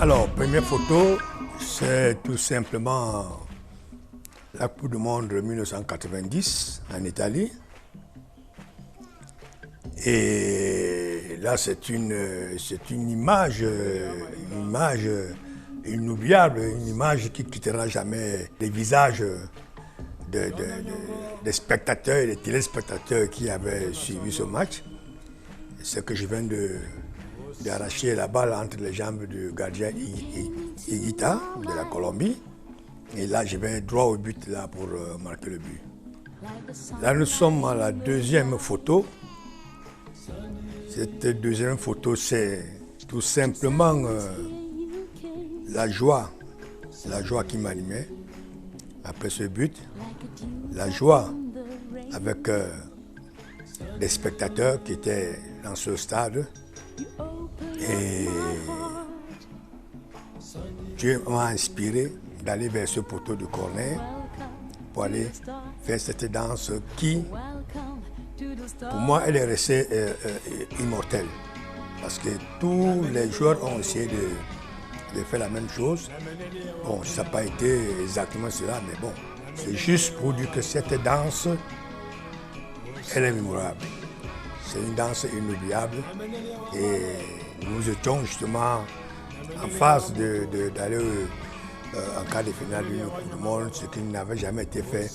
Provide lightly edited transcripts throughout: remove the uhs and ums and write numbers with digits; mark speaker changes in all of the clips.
Speaker 1: Alors, première photo, c'est tout simplement la Coupe du Monde 1990 en Italie. Et là, c'est une image inoubliable, une image qui ne quittera jamais les visages des spectateurs et des téléspectateurs qui avaient suivi ce match. C'est que je viens d'arracher la balle entre les jambes du gardien Higuita de la Colombie. Et là, je vais droit au but là, pour marquer le but. Là, nous sommes à la deuxième photo. Cette deuxième photo, c'est tout simplement la joie qui m'animait après ce but. La joie avec les spectateurs qui étaient dans ce stade. Et Dieu m'a inspiré d'aller vers ce poteau de corner pour aller faire cette danse qui, pour moi, elle est restée immortelle. Parce que tous les joueurs ont essayé de faire la même chose. Bon, ça n'a pas été exactement cela, mais bon, c'est juste pour dire que cette danse, elle est mémorable. C'est une danse inoubliable et nous étions justement en phase d'aller en quart de finale d'une Coupe du Monde, ce qui n'avait jamais été fait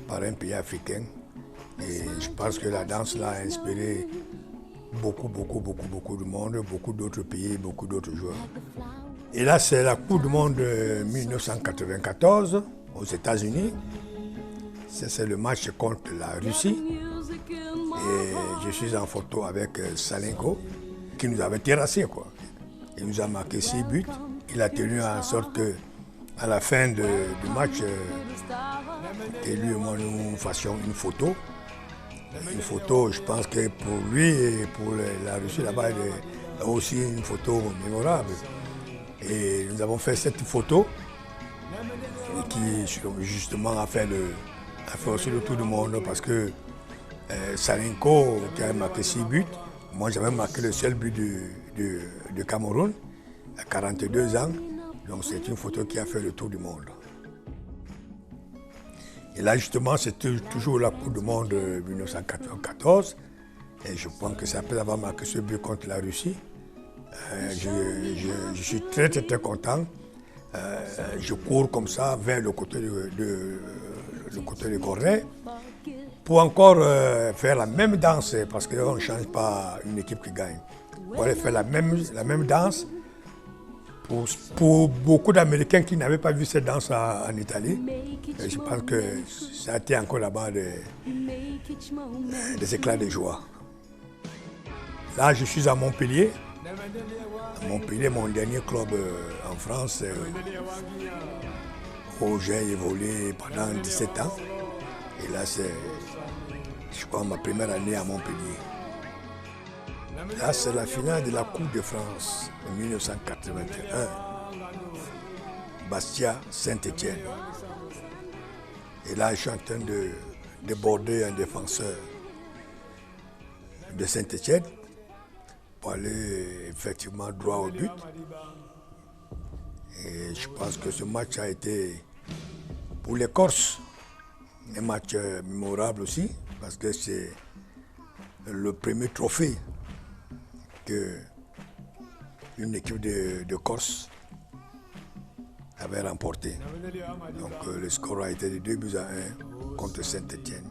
Speaker 1: par un pays africain. Et je pense que la danse là a inspiré beaucoup de monde, beaucoup d'autres pays, beaucoup d'autres joueurs. Et là, c'est la Coupe du Monde 1994 aux États-Unis. C'est le match contre la Russie. Et je suis en photo avec Salenko, qui nous avait terrassé, quoi. Il nous a marqué 6 buts. Il a tenu en sorte que, à la fin du match, que lui et moi nous fassions une photo. Une photo, je pense que pour lui et pour la Russie là-bas, il a aussi une photo mémorable. Et nous avons fait cette photo qui justement a fait aussi le tour du monde parce que Salenko qui a marqué 6 buts, moi j'avais marqué le seul but du Cameroun à 42 ans. Donc c'est une photo qui a fait le tour du monde. Et là justement c'est toujours la Coupe du Monde 1994. Et je pense que c'est après avoir marqué ce but contre la Russie. Je suis très content. Je cours comme ça vers le côté de Cornet pour encore faire la même danse parce qu'on ne change pas une équipe qui gagne. Pour aller faire la même danse pour beaucoup d'Américains qui n'avaient pas vu cette danse en Italie. Et je pense que ça a été encore là-bas des éclats de joie. Là, je suis à Montpellier. Montpellier, mon dernier club en France, où j'ai évolué pendant 17 ans. Et là, c'est, je crois, ma première année à Montpellier. Là, c'est la finale de la Coupe de France en 1981. Bastia, Saint-Étienne. Et là, je suis en train de déborder un défenseur de Saint-Étienne pour aller effectivement droit au but. Et je pense que ce match a été, pour les Corses, un match mémorable aussi, parce que c'est le premier trophée qu'une équipe de Corse avait remporté. Donc le score a été de 2-1 contre Saint-Étienne,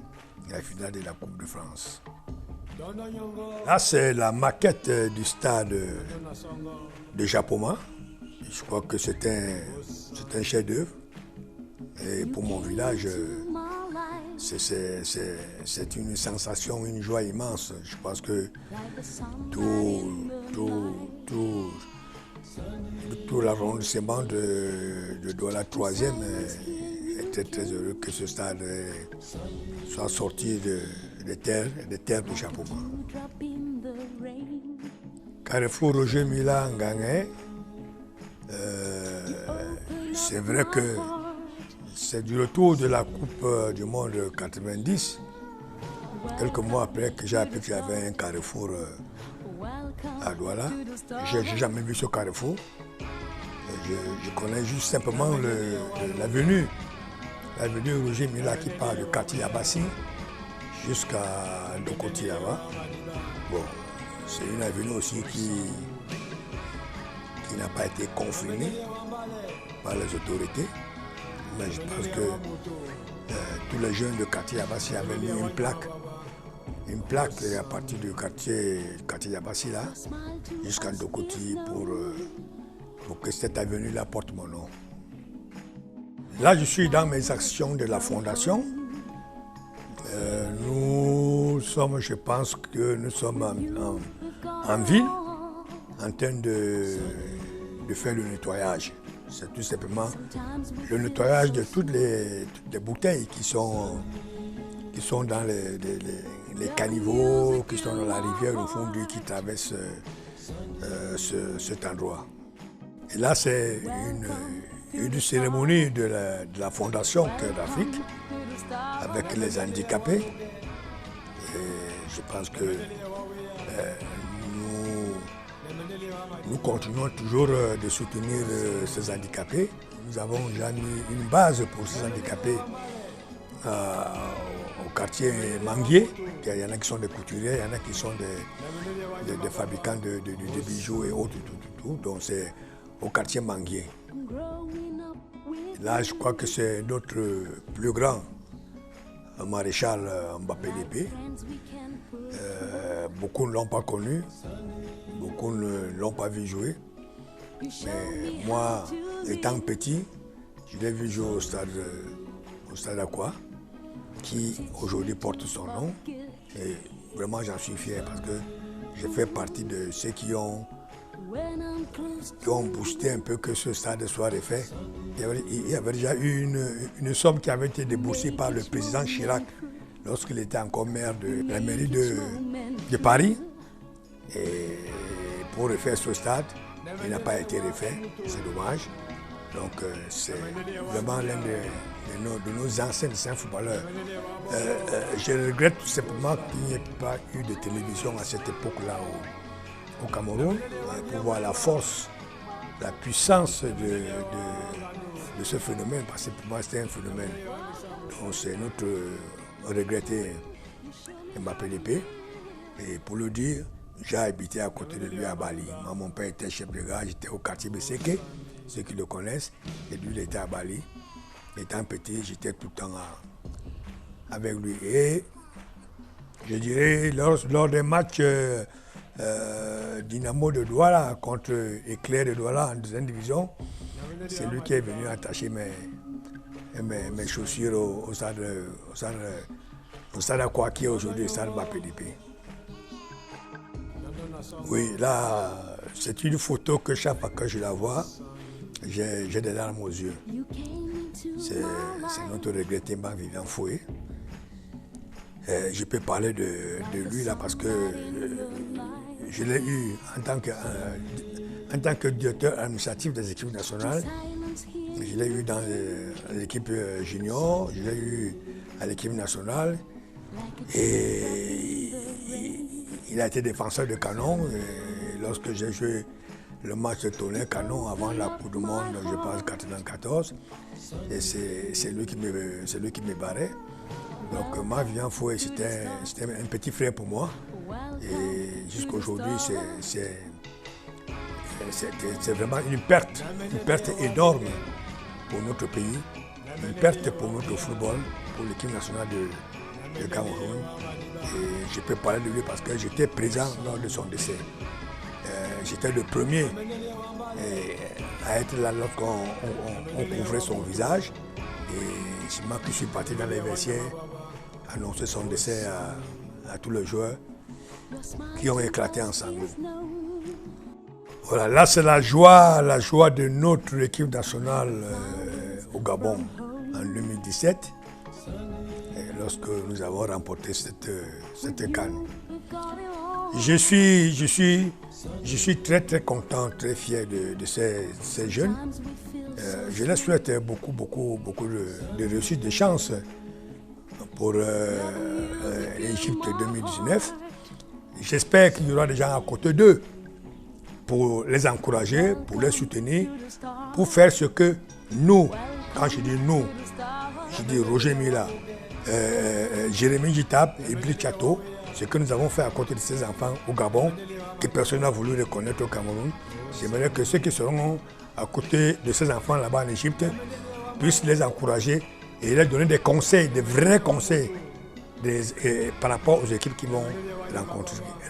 Speaker 1: la finale de la Coupe de France. Là, c'est la maquette du stade de Japoma. Je crois que c'est un chef-d'œuvre. Et pour mon village, c'est une sensation, une joie immense. Je pense que tout l'arrondissement de Douala 3e était très heureux que ce stade soit sorti des terres de Japoma. Carrefour Roger Mila Ngangé, c'est vrai que c'est du retour de la Coupe du Monde 90. quelques mois après que j'ai appris qu'il y avait un carrefour à Douala. Je n'ai jamais vu ce carrefour. Je connais juste simplement l'avenue Roger Mila qui part du quartier Abassi jusqu'à Ndokoti là-bas. Bon, c'est une avenue aussi qui n'a pas été confinée par les autorités. Mais je pense que tous les jeunes de quartier Abassi avaient mis une plaque à partir du quartier Abassi là jusqu'à Ndokoti pour que cette avenue-là porte mon nom. Là, je suis dans mes actions de la fondation. Je pense que nous sommes en ville en train de faire le nettoyage. C'est tout simplement le nettoyage de toutes les bouteilles qui sont dans les caniveaux, qui sont dans la rivière au fond qui traverse cet endroit. Et là, c'est une cérémonie de la Fondation Cœur d'Afrique avec les handicapés. Et je pense que nous continuons toujours de soutenir ces handicapés. Nous avons déjà mis une base pour ces handicapés au quartier Manguier. Il y en a qui sont des couturiers, il y en a qui sont des fabricants de bijoux et autres. Donc c'est au quartier Manguier. Là, je crois que c'est notre plus grand maréchal Mbappé Lépée. Beaucoup ne l'ont pas connu, beaucoup ne l'ont pas vu jouer. Mais moi, étant petit, je l'ai vu jouer au stade Aqua, qui aujourd'hui porte son nom. Et vraiment, j'en suis fier parce que je fais partie de ceux qui ont boosté un peu que ce stade soit refait. Il y avait déjà eu une somme qui avait été déboursée par le président Chirac lorsqu'il était encore maire de la mairie de Paris. Et pour refaire ce stade, il n'a pas été refait, c'est dommage. Donc c'est vraiment l'un de nos anciens footballeurs. Je regrette tout simplement qu'il n'y ait pas eu de télévision à cette époque-là au Cameroun, pour voir la force, la puissance de ce phénomène, parce que pour moi c'était un phénomène. Donc c'est notre regretté Mbappé Lépée. Et pour le dire, j'ai habité à côté de lui à Bali. Moi, mon père était chef de gare, j'étais au quartier Beseke, ceux qui le connaissent, et lui il était à Bali. Étant petit, j'étais tout le temps avec lui. Et je dirais, lors des matchs Dynamo de Douala contre Éclair de Douala en deuxième division, c'est lui qui est venu attacher mes chaussures au stade Aqua, qui est aujourd'hui le stade Mbappé Lépée. Oui, là, c'est une photo que chaque fois que je la vois, j'ai des larmes aux yeux. C'est notre regretté Vivian Foué. Je peux parler de lui là parce que je l'ai eu en tant que directeur administratif des équipes nationales. Je l'ai eu dans l'équipe junior, je l'ai eu à l'équipe nationale. Et il a été défenseur de Canon. Et lorsque j'ai joué le match de tournée Canon avant la Coupe du Monde, je pense 1994, et c'est lui qui me barrait. Donc Vivian Foué, c'était un petit frère pour moi. Et jusqu'à aujourd'hui, c'est vraiment une perte énorme pour notre pays, une perte pour notre football, pour l'équipe nationale de Cameroun. Et je peux parler de lui parce que j'étais présent lors de son décès. J'étais le premier à être là lorsqu'on couvrait son visage. Et c'est moi qui suis parti dans les vestiaires annoncer son décès à tous les joueurs qui ont éclaté en sanglots. Voilà, là c'est la joie de notre équipe nationale au Gabon en 2017, lorsque nous avons remporté cette CAN. Je suis très très content, très fier de ces jeunes. Je leur souhaite beaucoup de réussite, de chance pour l'Égypte 2019. J'espère qu'il y aura des gens à côté d'eux pour les encourager, pour les soutenir, pour faire ce que nous, quand je dis nous, je dis Roger Mila, Jérémy Gitap et Blaise Chateau, ce que nous avons fait à côté de ces enfants au Gabon, que personne n'a voulu reconnaître au Cameroun. J'aimerais que ceux qui seront à côté de ces enfants là-bas en Égypte puissent les encourager et leur donner des conseils, des vrais conseils par rapport aux équipes qui vont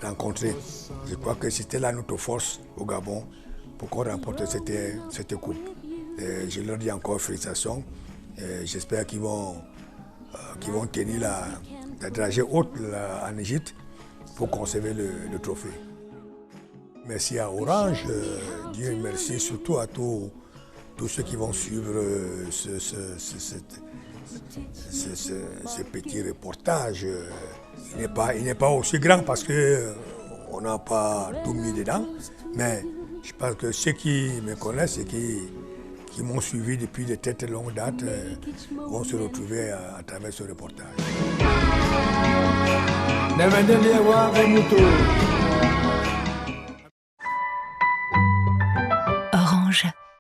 Speaker 1: rencontrer. Je crois que c'était là notre force au Gabon pour qu'on remporte cette coupe. Et je leur dis encore félicitations. J'espère qu'ils vont tenir la dragée haute en Égypte pour conserver le trophée. Merci à Orange, Dieu merci surtout à tous ceux qui vont suivre ce petit reportage. Il n'est pas aussi grand parce qu'on n'a pas tout mis dedans, mais je pense que ceux qui me connaissent et qui m'ont suivi depuis de très longues dates vont se retrouver à travers ce reportage.